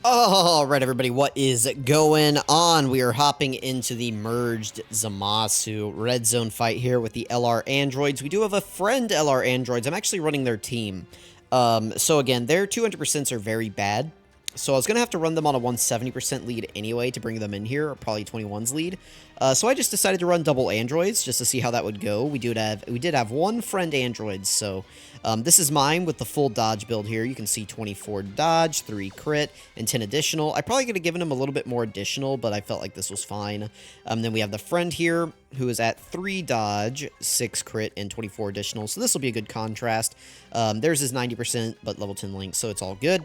Alright everybody, what is going on? We are hopping into the merged ZAMASU red zone fight here with the LR androids. We do have a friend LR androids. I'm actually running their team. So again, their 200% are very bad. So I was going to have to run them on a 170% lead anyway to bring them in here, or probably 21's lead. So I just decided to run double androids just to see how that would go. We did have one friend androids, so this is mine with the full dodge build here. You can see 24 dodge, 3 crit, and 10 additional. I probably could have given him a little bit more additional, but I felt like this was fine. Then we have the friend here who is at 3 dodge, 6 crit, and 24 additional. So this will be a good contrast. Theirs is 90%, but level 10 link, so it's all good.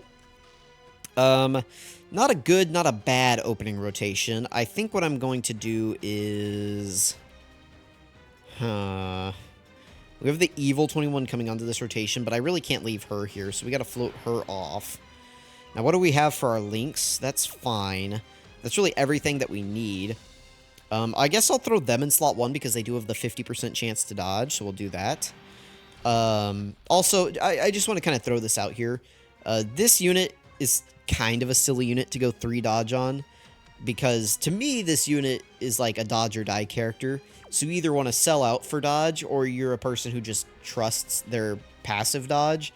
Not a good, not a bad opening rotation. I think what I'm going to do is... We have the evil 21 coming onto this rotation, but I really can't leave her here, so we gotta float her off. Now, what do we have for our links? That's fine. That's really everything that we need. I guess I'll throw them in slot 1 because they do have the 50% chance to dodge, so we'll do that. Also, I just want to kind of throw this out here. This unit is kind of a silly unit to go 3 dodge on, because to me this unit is like a dodge or die character. So you either want to sell out for dodge, or you're a person who just trusts their passive dodge.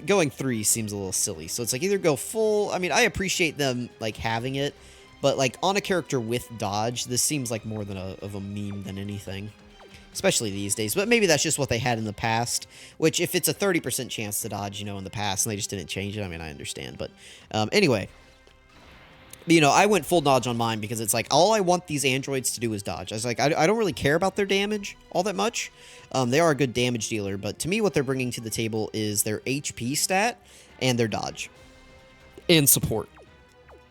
Going 3 seems a little silly, so it's like either go full. I mean, I appreciate them like having it, but like on a character with dodge, this seems like more than of a meme than anything. Especially these days, but maybe that's just what they had in the past, which if it's a 30% chance to dodge, you know, in the past, and they just didn't change it, I mean, I understand, but anyway, you know, I went full dodge on mine because it's like, all I want these androids to do is dodge. I was like, I don't really care about their damage all that much. They are a good damage dealer, but to me, what they're bringing to the table is their HP stat and their dodge and support.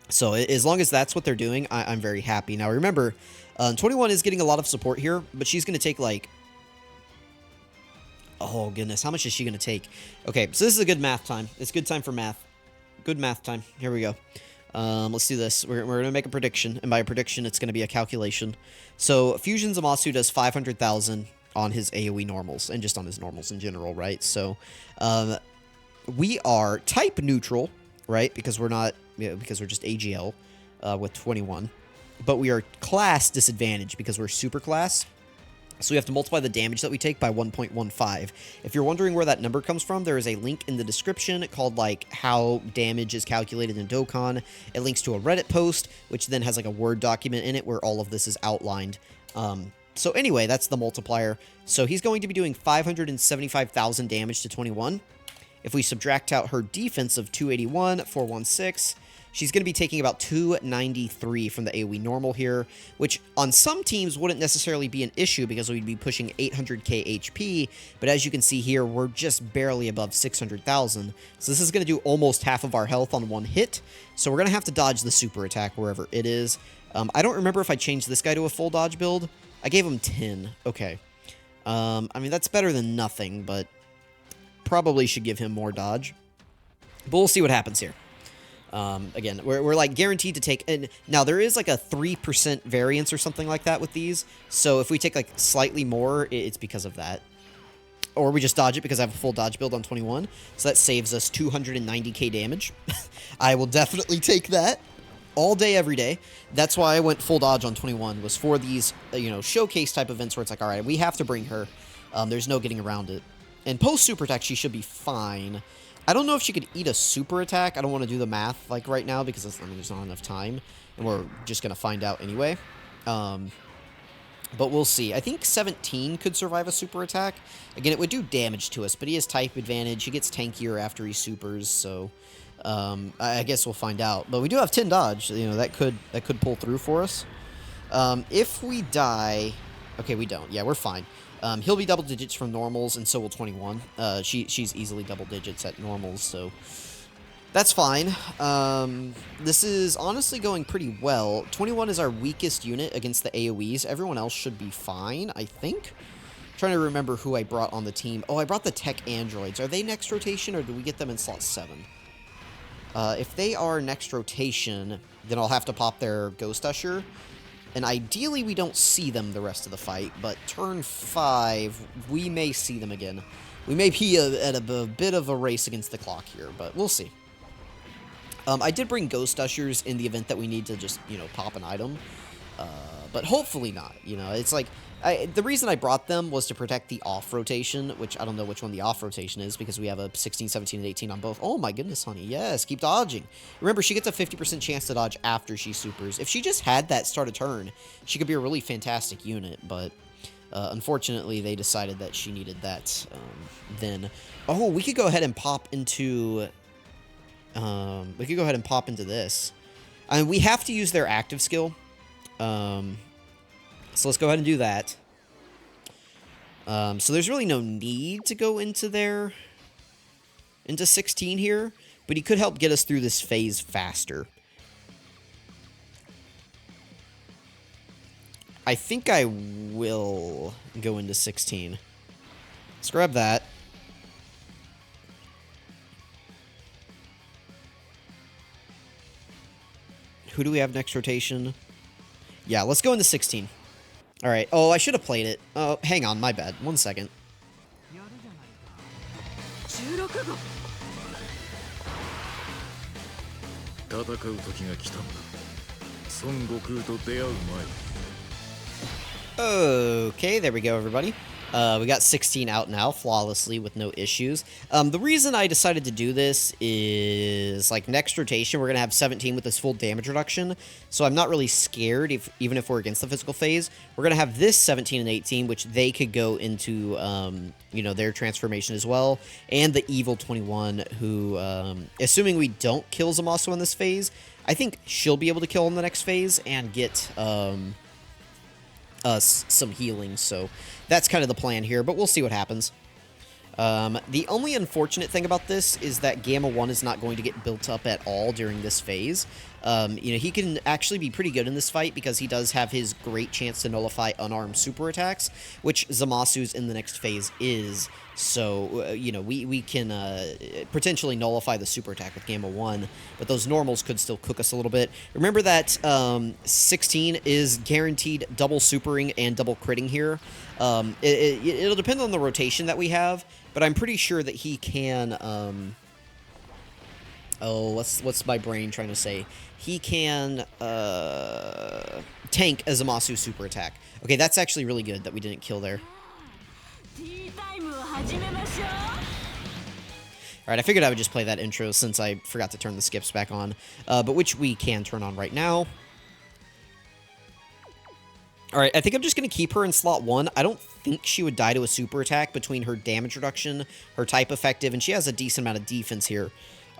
So as long as that's what they're doing, I'm very happy. Now, remember, 21 is getting a lot of support here, but she's going to take, like... Oh, goodness. How much is she going to take? Okay, so this is a good math time. It's good time for math. Good math time. Here we go. Let's do this. We're going to make a prediction, and by a prediction, it's going to be a calculation. So, Fusion ZAMASU does 500,000 on his AoE normals, and just on his normals in general, right? So, we are type neutral, right? Because we're not... because we're just AGL with 21. But we are class disadvantaged because we're super class. So we have to multiply the damage that we take by 1.15. If you're wondering where that number comes from, there is a link in the description called, like, how damage is calculated in Dokkan. It links to a Reddit post, which then has, like, a Word document in it where all of this is outlined. So anyway, that's the multiplier. So he's going to be doing 575,000 damage to 21. If we subtract out her defense of 281, 416... she's going to be taking about 293 from the AoE normal here, which on some teams wouldn't necessarily be an issue because we'd be pushing 800k HP, but as you can see here, we're just barely above 600,000. So this is going to do almost half of our health on one hit, so we're going to have to dodge the super attack wherever it is. I don't remember if I changed this guy to a full dodge build. I gave him 10. Okay. I mean, that's better than nothing, but probably should give him more dodge. But we'll see what happens here. Again, we're like guaranteed to take, and now there is like a 3% variance or something like that with these, so if we take like slightly more, it's because of that. Or we just dodge it because I have a full dodge build on 21, so that saves us 290k damage. I will definitely take that all day, every day. That's why I went full dodge on 21, was for these, you know, showcase type events where it's like, alright, we have to bring her. There's no getting around it. And post super attack, she should be fine. I don't know if she could eat a super attack. I don't want to do the math like right now because I mean, there's not enough time, and we're just going to find out anyway. But we'll see. I think 17 could survive a super attack. Again, it would do damage to us, but he has type advantage. He gets tankier after he supers, so I guess we'll find out. But we do have 10 dodge. You know, that could pull through for us. If we die... Okay, we don't. Yeah, we're fine. He'll be double digits from normals, and so will 21. She's easily double digits at normals, so that's fine. This is honestly going pretty well. 21 is our weakest unit against the AoEs. Everyone else should be fine, I think. I'm trying to remember who I brought on the team. Oh, I brought the tech androids. Are they next rotation, or do we get them in slot 7? If they are next rotation, then I'll have to pop their Ghost Usher. And ideally, we don't see them the rest of the fight, but turn 5, we may see them again. We may be at a bit of a race against the clock here, but we'll see. I did bring Ghost Ushers in the event that we need to just, you know, pop an item. But hopefully not, you know, it's like, the reason I brought them was to protect the off rotation, which I don't know which one the off rotation is, because we have a 16, 17, and 18 on both. Oh my goodness, honey, yes, keep dodging. Remember, she gets a 50% chance to dodge after she supers. If she just had that start a turn, she could be a really fantastic unit, but unfortunately, they decided that she needed that then. Oh, we could go ahead and pop into... we could go ahead and pop into this. I mean, we have to use their active skill. So let's go ahead and do that. So there's really no need to go into into 16 here, but he could help get us through this phase faster. I think I will go into 16. Let's grab that. Who do we have next rotation? Yeah, let's go into 16. All right. Oh, I should have played it. Oh, hang on. My bad. 1 second. Okay, there we go, everybody. We got 16 out now, flawlessly, with no issues. The reason I decided to do this is, like, next rotation, we're going to have 17 with this full damage reduction, so I'm not really scared, even if we're against the physical phase. We're going to have this 17 and 18, which they could go into, you know, their transformation as well, and the Evil 21, who, assuming we don't kill ZAMASU in this phase, I think she'll be able to kill in the next phase and get, some healing, so that's kind of the plan here, but we'll see what happens. The only unfortunate thing about this is that Gamma 1 is not going to get built up at all during this phase. You know, he can actually be pretty good in this fight because he does have his great chance to nullify unarmed super attacks, which ZAMASU's in the next phase is. So, you know, we can potentially nullify the super attack with Gamma 1, but those normals could still cook us a little bit. Remember that 16 is guaranteed double supering and double critting here. It'll depend on the rotation that we have, but I'm pretty sure that he can... oh, what's my brain trying to say? He can tank a ZAMASU super attack. Okay, that's actually really good that we didn't kill there. Alright, I figured I would just play that intro since I forgot to turn the skips back on, but which we can turn on right now. Alright, I think I'm just going to keep her in slot 1. I don't think she would die to a super attack between her damage reduction, her type effective, and she has a decent amount of defense here.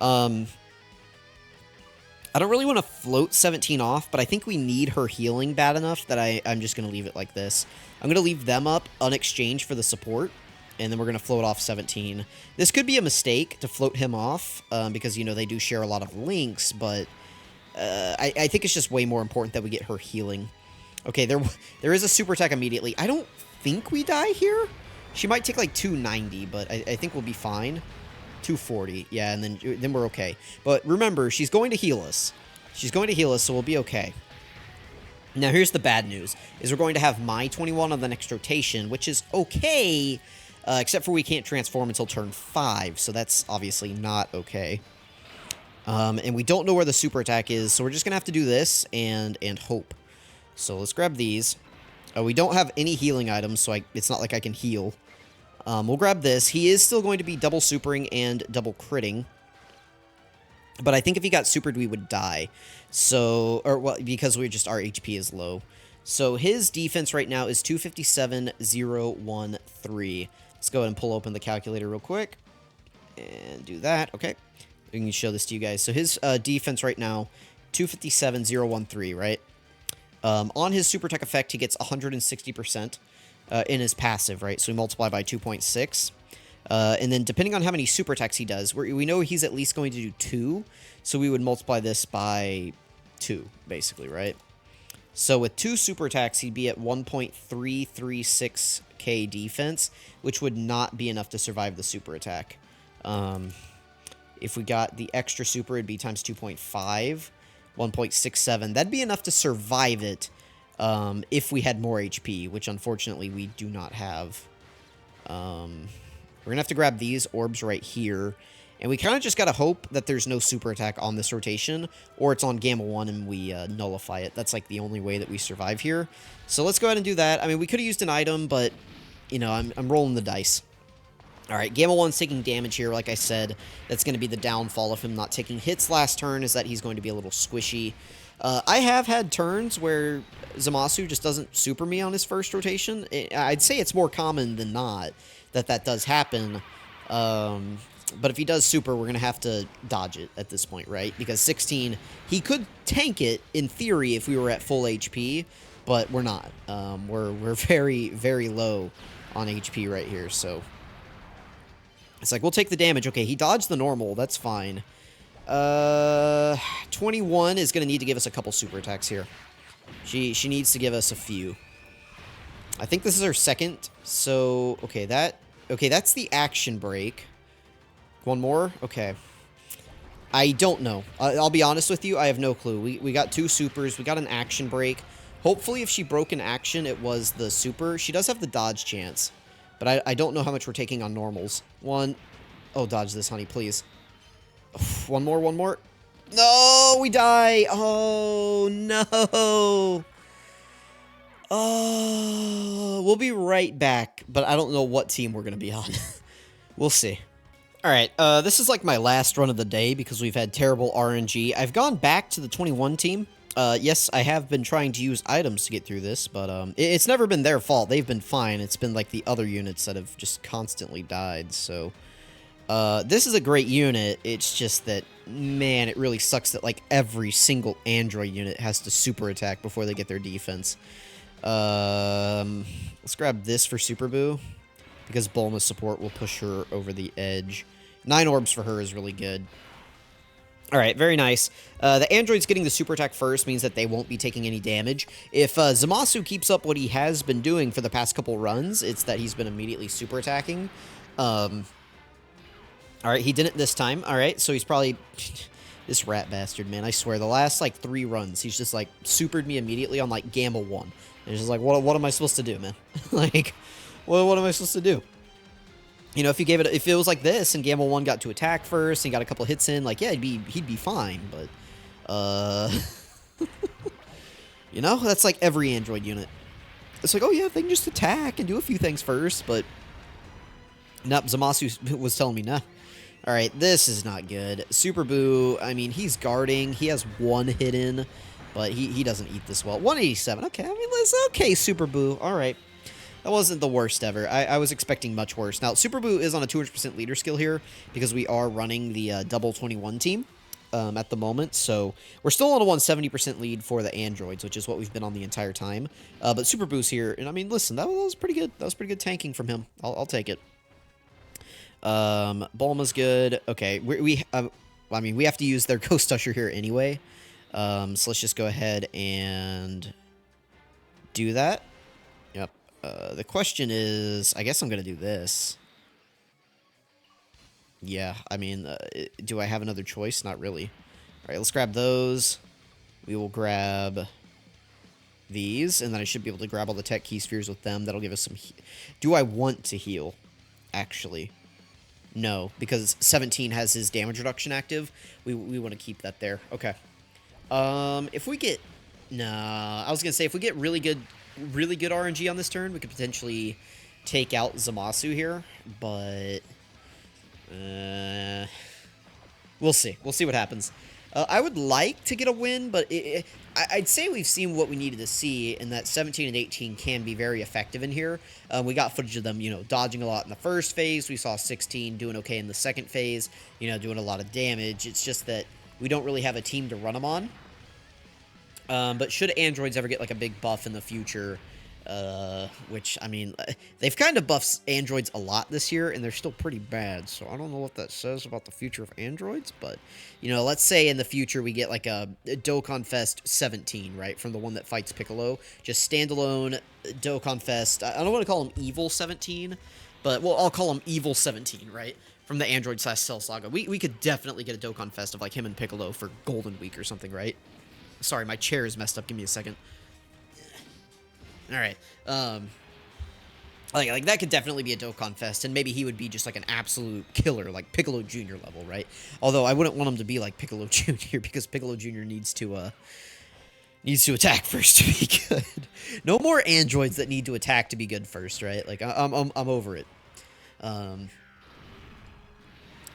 I don't really want to float 17 off, but I think we need her healing bad enough that I'm just going to leave it like this. I'm going to leave them up unexchanged for the support, and then we're going to float off 17. This could be a mistake to float him off, because, you know, they do share a lot of links, but I think it's just way more important that we get her healing. Okay, there is a super attack immediately. I don't think we die here. She might take like 290, but I think we'll be fine. 240, yeah, and then we're okay. But remember, she's going to heal us. She's going to heal us, so we'll be okay. Now, here's the bad news, is we're going to have my 21 on the next rotation, which is okay, except for we can't transform until turn 5, so that's obviously not okay. And we don't know where the super attack is, so we're just going to have to do this and hope. So let's grab these. We don't have any healing items, so it's not like I can heal. We'll grab this. He is still going to be double supering and double critting. But I think if he got supered, we would die. So, or well, because our HP is low. So his defense right now is 257,013. Let's go ahead and pull open the calculator real quick. And do that. Okay. We can show this to you guys. So his defense right now, 257,013, right? On his super tech effect, he gets 160%. In his passive, right? So we multiply by 2.6. And then depending on how many super attacks he does, we know he's at least going to do 2. So we would multiply this by 2, basically, right? So with 2 super attacks, he'd be at 1.336k defense, which would not be enough to survive the super attack. If we got the extra super, it'd be times 2.5, 1.67. That'd be enough to survive it. If we had more HP, which unfortunately we do not have. We're going to have to grab these orbs right here. And we kind of just got to hope that there's no super attack on this rotation, or it's on Gamma 1 and we nullify it. That's like the only way that we survive here. So let's go ahead and do that. I mean, we could have used an item, but, you know, I'm rolling the dice. All right, Gamma 1's taking damage here, like I said. That's going to be the downfall of him not taking hits last turn, is that he's going to be a little squishy. I have had turns where ZAMASU just doesn't super me on his first rotation. I'd say it's more common than not that does happen. But if he does super, we're going to have to dodge it at this point, right? Because 16, he could tank it in theory if we were at full HP, but we're not. We're very, very low on HP right here, so it's like, we'll take the damage. Okay, he dodged the normal. That's fine. 21 is going to need to give us a couple super attacks here. She needs to give us a few. I think this is her second, so okay, that's the action break. One more? Okay. I don't know. I'll be honest with you. I have no clue. We got 2 supers. We got an action break. Hopefully, if she broke an action, it was the super. She does have the dodge chance. But I don't know how much we're taking on normals. One. Oh, dodge this, honey, please. One more, one more. No, we die. Oh, no. Oh, we'll be right back. But I don't know what team we're going to be on. We'll see. Alright, this is like my last run of the day because we've had terrible RNG. I've gone back to the 21 team. Yes, I have been trying to use items to get through this, but it's never been their fault. They've been fine. It's been like the other units that have just constantly died, so this is a great unit. It's just that, man, it really sucks that like every single android unit has to super attack before they get their defense. Let's grab this for Super Boo, because Bulma's support will push her over the edge. 9 orbs for her is really good. Alright, very nice. The androids getting the super attack first means that they won't be taking any damage. If ZAMASU keeps up what he has been doing for the past couple runs, it's that he's been immediately super attacking. Alright, he didn't this time. Alright, so he's probably... This rat bastard, man, I swear. The last, like, 3 runs, he's just, like, supered me immediately on, like, Gamma 1. And it's just like, what am I supposed to do, man? Like, what am I supposed to do? You know, if it was like this, and Gamma 1 got to attack first, and got a couple hits in, like, yeah, he'd be fine, but, you know, that's like every android unit. It's like, oh yeah, they can just attack and do a few things first, but, nope, ZAMASU was telling me, nah. Alright, this is not good. Super Boo, I mean, he's guarding, he has 1 hit in, but he doesn't eat this well. 187, okay, I mean, okay, Super Boo, alright. That wasn't the worst ever. I was expecting much worse. Now, Super Boo is on a 200% leader skill here because we are running the double 21 team at the moment. So we're still on a 170% lead for the androids, which is what we've been on the entire time. But Super Boo's here. And I mean, listen, that was pretty good. That was pretty good tanking from him. I'll take it. Bulma's good. Okay. I mean, we have to use their Ghost Usher here anyway. So let's just go ahead and do that. Yep. The question is, I guess I'm going to do this. Yeah, I mean, do I have another choice? Not really. All right, let's grab those. We will grab these, and then I should be able to grab all the tech key spheres with them. That'll give us some... Do I want to heal, actually? No, because 17 has his damage reduction active. We want to keep that there. Okay. If we get... Nah, I was going to say, if we get really good RNG on this turn, we could potentially take out ZAMASU here, but we'll see. We'll see what happens. I would like to get a win, but I'd say we've seen what we needed to see, and that 17 and 18 can be very effective in here. We got footage of them, you know, dodging a lot in the first phase. We saw 16 doing okay in the second phase, you know, doing a lot of damage. It's just that we don't really have a team to run them on. But should androids ever get, like, a big buff in the future, which, I mean, they've kind of buffed androids a lot this year, and they're still pretty bad, so I don't know what that says about the future of androids, but, you know, let's say in the future we get, like, a Dokkan Fest 17, right, from the one that fights Piccolo, just standalone Dokkan Fest, I don't want to call him Evil 17, but, well, I'll call him Evil 17, right, from the Android/Cell Saga. We could definitely get a Dokkan Fest of, like, him and Piccolo for Golden Week or something, right? Sorry, my chair is messed up. Give me a second. All right. Like that could definitely be a Dokkan Fest, and maybe he would be just like an absolute killer, like Piccolo Jr. level, right? Although I wouldn't want him to be like Piccolo Jr. because Piccolo Jr. needs to attack first to be good. No more androids that need to attack to be good first, right? Like I'm over it.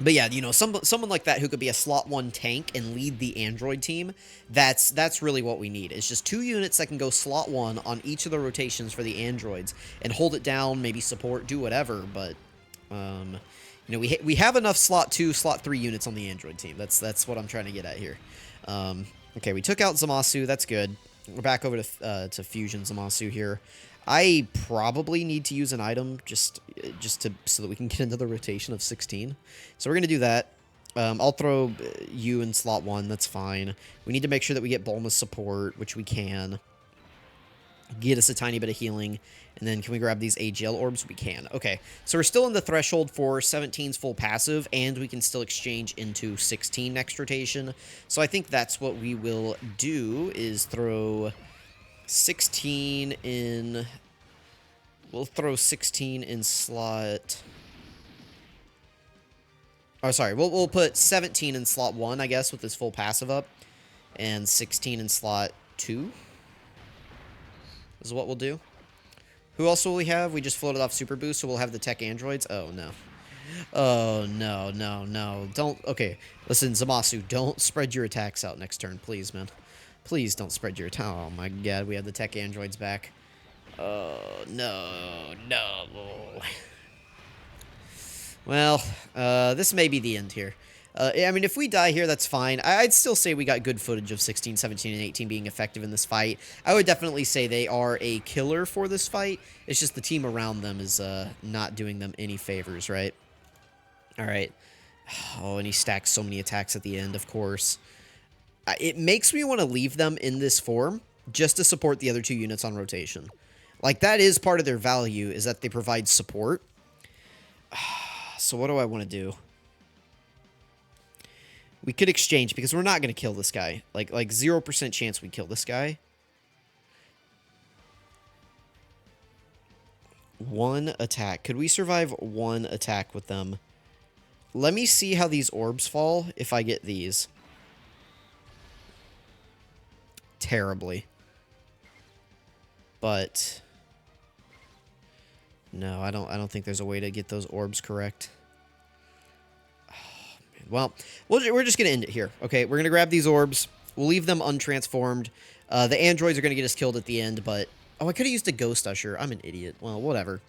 But yeah, you know, someone like that who could be a slot 1 tank and lead the android team, that's really what we need. It's just 2 units that can go slot 1 on each of the rotations for the androids and hold it down, maybe support, do whatever, but you know, we have enough slot 2, slot 3 units on the android team. That's what I'm trying to get at here. Okay, we took out ZAMASU, that's good. We're back over to Fusion ZAMASU here. I probably need to use an item just so that we can get into the rotation of 16. So we're going to do that. I'll throw you in slot 1. That's fine. We need to make sure that we get Bulma's support, which we can. Get us a tiny bit of healing. And then can we grab these AGL orbs? We can. Okay. So we're still in the threshold for 17's full passive, and we can still exchange into 16 next rotation. So I think that's what we will do, is throw 16 in... We'll throw 16 in slot... Oh, sorry. We'll put 17 in slot 1, I guess, with this full passive up. And 16 in slot 2 is what we'll do. Who else will we have? We just floated off Super Boost, so we'll have the tech androids. Oh, no. Oh, no, no, no. Don't... Okay, listen, ZAMASU, don't spread your attacks out next turn, please, man. Please don't spread your... Oh, my God, we have the tech androids back. Oh, no, no. Well, this may be the end here. I mean, if we die here, that's fine. I'd still say we got good footage of 16, 17, and 18 being effective in this fight. I would definitely say they are a killer for this fight. It's just the team around them is not doing them any favors, right? All right. Oh, and he stacks so many attacks at the end, of course. It makes me want to leave them in this form just to support the other 2 units on rotation. Like, that is part of their value, is that they provide support. So what do I want to do? We could exchange, because we're not going to kill this guy. Like 0% chance we kill this guy. 1 attack. Could we survive 1 attack with them? Let me see how these orbs fall if I get these. Terribly. But no, I don't think there's a way to get those orbs correct. Oh, man. Well, we're just going to end it here. Okay, we're going to grab these orbs. We'll leave them untransformed. The androids are going to get us killed at the end, but... Oh, I could have used a Ghost Usher. I'm an idiot. Well, whatever.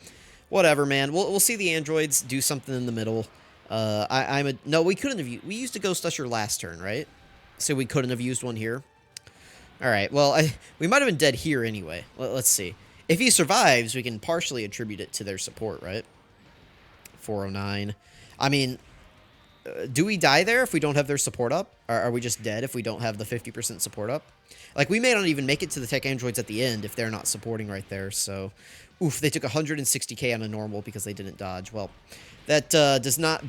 Whatever, man. We'll see the androids do something in the middle. No, we couldn't have... We used a Ghost Usher last turn, right? So we couldn't have used one here. All right, well, we might have been dead here anyway. Let's see. If he survives, we can partially attribute it to their support, right? 409. I mean, do we die there if we don't have their support up? Or are we just dead if we don't have the 50% support up? Like, we may not even make it to the tech androids at the end if they're not supporting right there, so... Oof, they took 160k on a normal because they didn't dodge. Well, that does not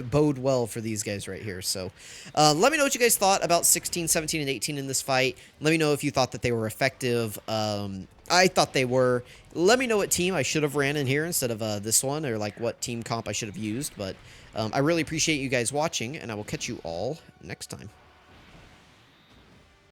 bode well for these guys right here. So let me know what you guys thought about 16, 17, and 18 in this fight. Let me know if you thought that they were effective. I thought they were. Let me know what team I should have ran in here instead of this one, or like what team comp I should have used. But I really appreciate you guys watching, and I will catch you all next time.